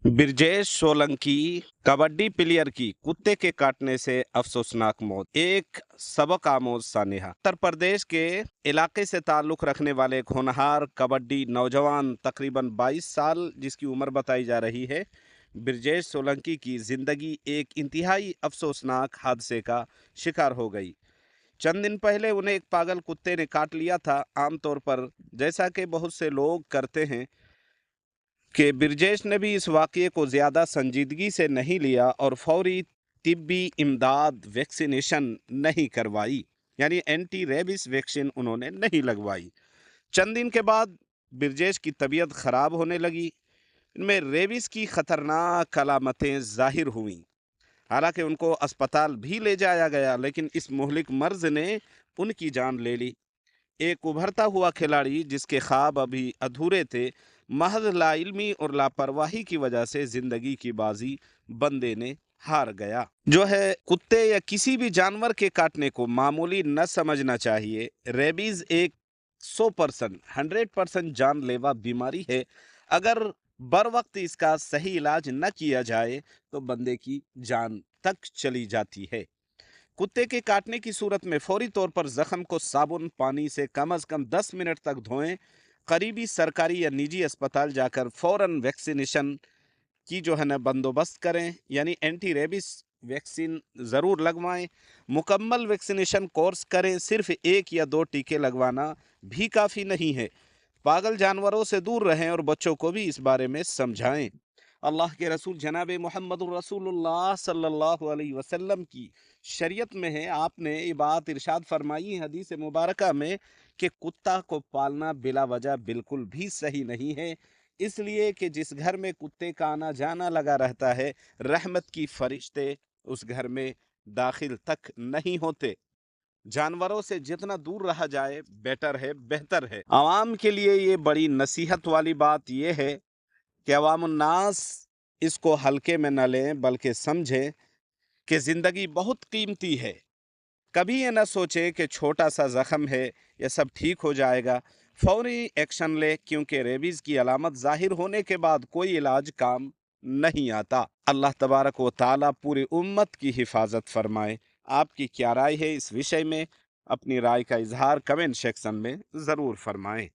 Brijesh Solanki kabaddi player की कुत्ते के काटने से अफसोसनाक मौत, एक सबक आमोज सानेहा। उत्तर प्रदेश के इलाके से ताल्लुक रखने वाले होनहार कबड्डी नौजवान तकरीबन 22 साल जिसकी उम्र बताई जा रही है, ब्रिजेश सोलंकी की जिंदगी एक इंतहाई अफसोसनाक हादसे का शिकार हो गई। चंद दिन पहले उन्हें एक पागल कुत्ते ने काट लिया था। आमतौर पर जैसा कि बहुत से लोग करते हैं कि ब्रिजेश ने भी इस वाक़ये को ज़्यादा संजीदगी से नहीं लिया और फौरी तिब्बी इमदाद वैक्सीनेशन नहीं करवाई, यानी एंटी रेबिस वैक्सीन उन्होंने नहीं लगवाई। चंद दिन के बाद ब्रिजेश की तबीयत ख़राब होने लगी। इनमें रेबिस की ख़तरनाक अलामतें ज़ाहिर हुईं। हालांकि उनको अस्पताल भी ले जाया गया, लेकिन इस मुहलिक मर्ज़ ने उनकी जान ले ली। एक उभरता हुआ खिलाड़ी जिसके ख्वाब अभी अधूरे थे, महज लाइल्मी और लापरवाही की वजह से जिंदगी की बाजी बंदे ने हार गया। जो है, कुत्ते या किसी भी जानवर के काटने को मामूली न समझना चाहिए। रेबीज एक 100% 100% जानलेवा बीमारी है। अगर बर वक्त इसका सही इलाज न किया जाए तो बंदे की जान तक चली जाती है। कुत्ते के काटने की सूरत में फौरी तौर पर जख्म को साबुन पानी से कम 10 मिनट तक धोएं। करीबी सरकारी या निजी अस्पताल जाकर फौरन वैक्सीनेशन की जो है ना बंदोबस्त करें, यानी एंटी रेबिस वैक्सीन ज़रूर लगवाएं। मुकम्मल वैक्सीनेशन कोर्स करें। सिर्फ 1 या 2 टीके लगवाना भी काफ़ी नहीं है। पागल जानवरों से दूर रहें और बच्चों को भी इस बारे में समझाएं। अल्लाह के रसूल जनाब मोहम्मद रसूलुल्लाह सल्लल्लाहु अलैहि वसल्लम की शरीयत में है, आपने ये बात इरशाद फरमाई हदीस मुबारका में कि कुत्ता को पालना बिला वजह बिल्कुल भी सही नहीं है। इसलिए कि जिस घर में कुत्ते का आना जाना लगा रहता है, रहमत की फरिश्ते उस घर में दाखिल तक नहीं होते। जानवरों से जितना दूर रहा जाए बेटर है, बेहतर है। आवाम के लिए ये बड़ी नसीहत वाली बात यह है कि अवामुन्नास इसको हल्के में न लें, बल्कि समझें कि ज़िंदगी बहुत कीमती है। कभी ये ना सोचें कि छोटा सा ज़ख्म है, ये सब ठीक हो जाएगा। फौरी एक्शन ले, क्योंकि रेबीज़ की अलामत ज़ाहिर होने के बाद कोई इलाज काम नहीं आता। अल्लाह तबारक व ताला पूरी उम्मत की हिफाजत फरमाए। आपकी क्या राय है इस विषय में? अपनी राय का इजहार कमेंट सेक्शन में ज़रूर फरमाएं।